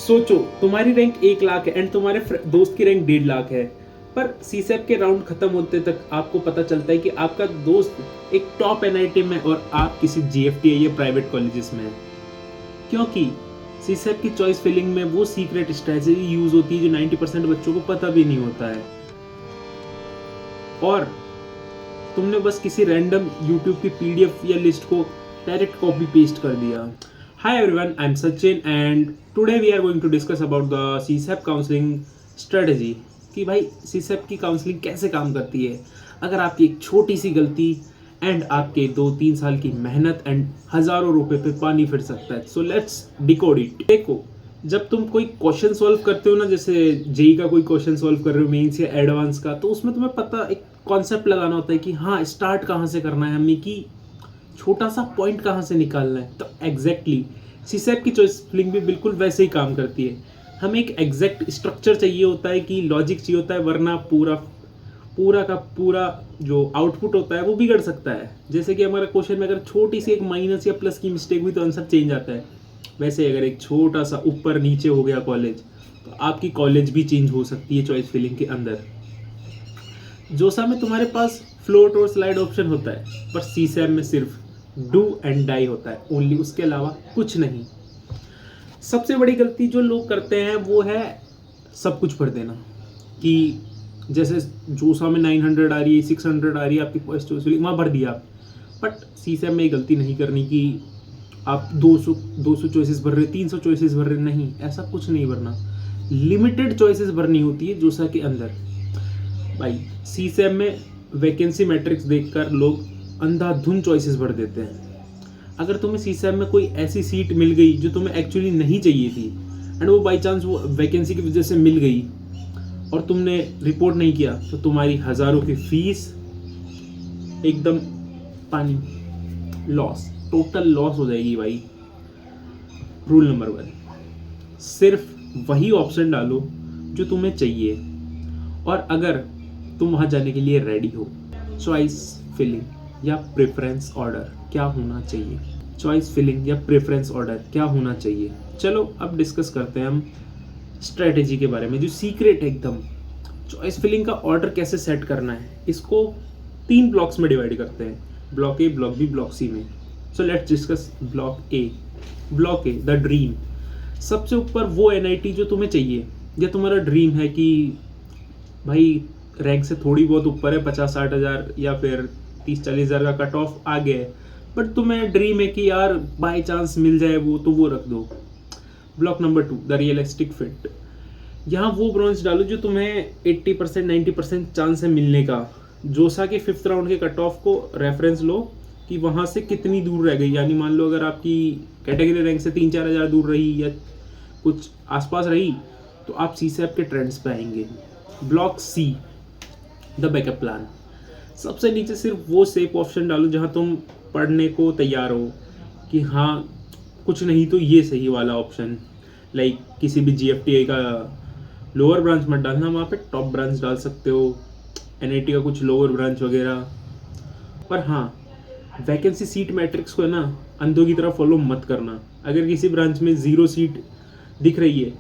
सोचो तुम्हारी रैंक 1 लाख है एंड तुम्हारे दोस्त की रैंक 1.5 लाख है, पर सीसेप के राउंड खत्म होते तक आपको पता चलता है कि आपका दोस्त एक टॉप एनआईटी में और आप किसी जीएफटीआई या प्राइवेट कॉलेजेस में हैं। क्योंकि सीसेप की चॉइस फिलिंग में वो सीक्रेट स्ट्रेटजी यूज होती है जो 90% बच्चों को पता भी नहीं होता है, और तुमने बस किसी रैंडम यूट्यूब की पीडीएफ या लिस्ट को डायरेक्ट कॉपी पेस्ट कर दिया। Hi everyone, I'm Sachin and today we are going to discuss about the CSEP counseling strategy कि भाई CSEP की काउंसलिंग कैसे काम करती है अगर आपकी एक छोटी सी गलती एंड आपके 2-3 साल की मेहनत एंड हज़ारों रुपए पे पानी फिर सकता है। So let's decode it. देखो, जब तुम कोई क्वेश्चन सॉल्व करते हो ना, जैसे जेई का कोई क्वेश्चन सॉल्व कर रहे हो, मेंस या एडवांस का, तो उसमें तुम्हें पता एक कॉन्सेप्ट लगाना होता है कि हाँ स्टार्ट कहाँ से करना है हमें, कि छोटा सा पॉइंट कहाँ से निकालना है। तो एग्जैक्टली सीसेप की चॉइस फिलिंग भी बिल्कुल वैसे ही काम करती है। हमें एक एग्जैक्ट स्ट्रक्चर चाहिए होता है, कि लॉजिक चाहिए होता है, वरना पूरा का पूरा जो आउटपुट होता है वो बिगड़ सकता है। जैसे कि हमारे क्वेश्चन में अगर छोटी सी एक माइनस या प्लस की मिस्टेक हुई तो आंसर चेंज आता है, वैसे अगर एक छोटा सा ऊपर नीचे हो गया कॉलेज तो आपकी कॉलेज भी चेंज हो सकती है चॉइस फिलिंग के अंदर। जोसा में तुम्हारे पास फ्लोट और स्लाइड ऑप्शन होता है, पर सीसेप में सिर्फ डू एंड डाई होता है, ओनली, उसके अलावा कुछ नहीं। सबसे बड़ी गलती जो लोग करते हैं वो है सब कुछ भर देना, कि जैसे जोसा में 900 आ रही है, 600 आ रही है आपकी फर्स्ट चॉइस फिलिंग, वहाँ भर दिया आप। बट सीसेप में ये गलती नहीं करनी कि आप 200 चॉइसेस भर रहे, 300 चॉइसेस भर रहे, नहीं, ऐसा कुछ नहीं भरना। लिमिटेड चॉइसेस भरनी होती है जोसा के अंदर। भाई सीसेप में वैकेंसी मैट्रिक्स देखकर लोग अंधाधुन चॉइसेस भर देते हैं। अगर तुम्हें सीसेप में कोई ऐसी सीट मिल गई जो तुम्हें एक्चुअली नहीं चाहिए थी एंड वो बाई चांस वो वैकेंसी की वजह से मिल गई और तुमने रिपोर्ट नहीं किया, तो तुम्हारी हज़ारों की फीस एकदम पानी, लॉस, टोटल लॉस हो जाएगी भाई। रूल नंबर 1, सिर्फ वही ऑप्शन डालो जो तुम्हें चाहिए, और अगर तुम वहाँ जाने के लिए रेडी हो। चॉइस फिलिंग या प्रेफरेंस ऑर्डर क्या होना चाहिए? चॉइस फिलिंग या प्रेफरेंस ऑर्डर क्या होना चाहिए? चलो अब डिस्कस करते हैं हम स्ट्रेटेजी के बारे में, जो सीक्रेट है एकदम। चॉइस फिलिंग का ऑर्डर कैसे सेट करना है, इसको 3 ब्लॉक्स में डिवाइड करते हैं, block A, block B, block C में। So let's discuss block A. Block A, the dream. सबसे ऊपर वो एनआईटी जो तुम्हें चाहिए, या तुम्हारा ड्रीम है कि भाई रैंक से थोड़ी बहुत ऊपर है, 50-60 हज़ार या फिर 30-40 हज़ार का कट ऑफ आ गया है, बट तुम्हें ड्रीम है कि यार बाय चांस मिल जाए वो, तो वो रख दो। Block number 2, the realistic fit. यहाँ वो ब्रांच डालो जो तुम्हें 80% 90% चांस है मिलने का। जोसा के 5th राउंड के कट ऑफ को रेफरेंस लो कि वहाँ से कितनी दूर रह गई, यानी मान लो अगर आपकी कैटेगरी रैंक से 3-4 हज़ार दूर रही या कुछ आसपास रही तो आप सीसेप के ट्रेंड्स पे आएंगे। Block C, the backup plan. सबसे नीचे सिर्फ वो सेफ ऑप्शन डालो जहाँ तुम पढ़ने को तैयार हो, कि हाँ कुछ नहीं तो ये सही वाला ऑप्शन। लाइक किसी भी जीएफटीआई का लोअर ब्रांच मत डालना, वहाँ पे टॉप ब्रांच डाल सकते हो, एनआईटी का कुछ लोअर ब्रांच वगैरह। पर हाँ, वैकेंसी सीट मैट्रिक्स को है ना अंधों की तरह फॉलो मत करना। अगर किसी ब्रांच में 0 सीट दिख रही है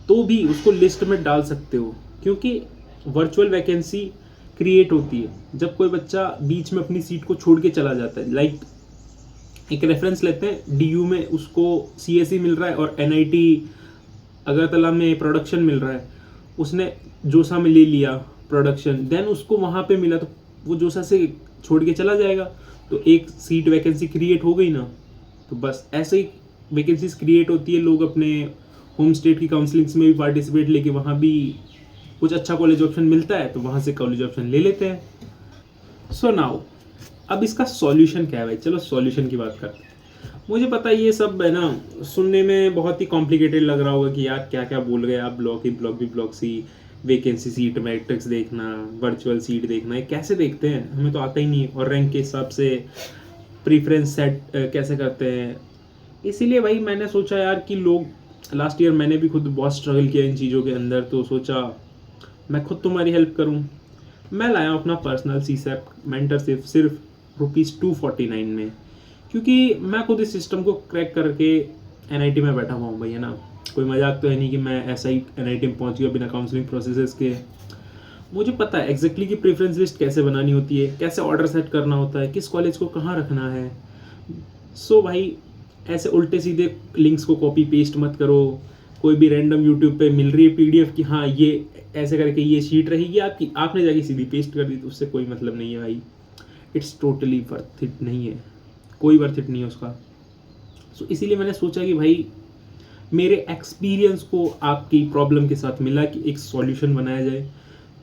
तो भी उसको लिस्ट में डाल सकते हो, क्योंकि वर्चुअल वैकेंसी क्रिएट होती है जब कोई बच्चा बीच में अपनी सीट को छोड़ के चला जाता है। लाइक एक रेफरेंस लेते हैं, डीयू में उसको सीएसई मिल रहा है और एनआईटी अगरतला में प्रोडक्शन मिल रहा है, उसने जोसा में ले लिया प्रोडक्शन, देन उसको वहाँ पे मिला तो वो जोसा से छोड़ के चला जाएगा, तो एक सीट वैकेंसी क्रिएट हो गई ना। तो बस ऐसे ही वैकेंसीज क्रिएट होती है, लोग अपने होम स्टेट की काउंसलिंग्स में भी पार्टिसिपेट लेके वहाँ भी कुछ अच्छा कॉलेज ऑप्शन मिलता है तो वहाँ से कॉलेज ऑप्शन ले लेते हैं। सो नाउ अब इसका सॉल्यूशन क्या है भाई? चलो सॉल्यूशन की बात करते हैं। मुझे पता है ये सब है ना सुनने में बहुत ही कॉम्प्लिकेटेड लग रहा होगा कि यार क्या क्या बोल गए आप, block A, block B, block C, vacancy seat matrix देखना, वर्चुअल सीट देखना, ये कैसे देखते हैं, हमें तो आता ही नहीं है, और रैंक के हिसाब से प्रीफरेंस सेट कैसे करते हैं। इसीलिए भाई मैंने सोचा यार कि लोग, लास्ट ईयर मैंने भी खुद बहुत स्ट्रगल किया इन चीज़ों के अंदर, तो सोचा मैं खुद तुम्हारी हेल्प करूं। मैं लाया अपना पर्सनल सीसेप मेंटरशिप सिर्फ ₹249 में, क्योंकि मैं खुद इस सिस्टम को क्रैक करके एनआईटी में बैठा हुआ हूँ भाई, है ना। कोई मजाक तो है नहीं कि मैं ऐसा ही NIT में पहुंच गया बिना काउंसलिंग प्रोसेसेस के। मुझे पता है एग्जैक्टली कि प्रेफरेंस लिस्ट कैसे बनानी होती है, कैसे ऑर्डर सेट करना होता है, किस कॉलेज को कहाँ रखना है। सो भाई ऐसे उल्टे सीधे लिंक्स को कॉपी पेस्ट मत करो। कोई भी रैंडम यूट्यूब पे मिल रही है PDF कि हाँ ये ऐसे करके ये शीट रहेगी आपकी, आपने जाके सीधी पेस्ट कर दी, तो उससे कोई मतलब नहीं है भाई। इट्स टोटली वर्थ इट नहीं है, कोई वर्थ इट नहीं है उसका। सो इसीलिए मैंने सोचा कि भाई मेरे एक्सपीरियंस को आपकी प्रॉब्लम के साथ मिला कि एक सॉल्यूशन बनाया जाए।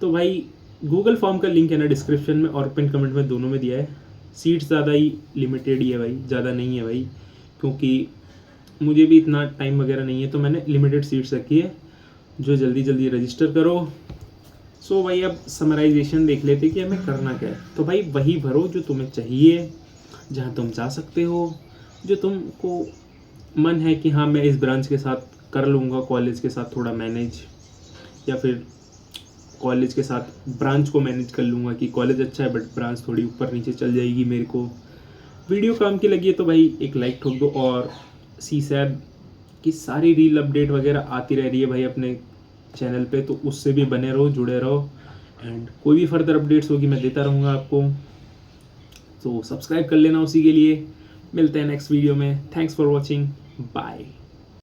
तो भाई गूगल फॉर्म का लिंक है ना डिस्क्रिप्शन में और पिन कमेंट में, दोनों में दिया है। सीट्स ज़्यादा ही लिमिटेड ही है भाई, ज़्यादा नहीं है भाई, क्योंकि मुझे भी इतना टाइम वगैरह नहीं है, तो मैंने लिमिटेड सीट्स रखी है। जो जल्दी जल्दी रजिस्टर करो। सो भाई अब समराइजेशन देख लेते कि हमें करना क्या है। तो भाई वही भरो जो तुम्हें चाहिए, जहाँ तुम जा सकते हो, जो तुमको मन है कि हाँ मैं इस ब्रांच के साथ कर लूँगा, कॉलेज के साथ थोड़ा मैनेज, या फिर कॉलेज के साथ ब्रांच को मैनेज कर लूँगा कि कॉलेज अच्छा है बट ब्रांच थोड़ी ऊपर नीचे चल जाएगी मेरे को। वीडियो काम की लगी है तो भाई एक लाइक ठोक दो, और CSAB की सारी रील अपडेट वगैरह आती रह रही है भाई अपने चैनल पे, तो उससे भी बने रहो, जुड़े रहो। एंड कोई भी फर्दर अपडेट्स होगी मैं देता रहूँगा आपको, तो सब्सक्राइब कर लेना उसी के लिए। मिलते हैं नेक्स्ट वीडियो में। Thanks for watching, bye.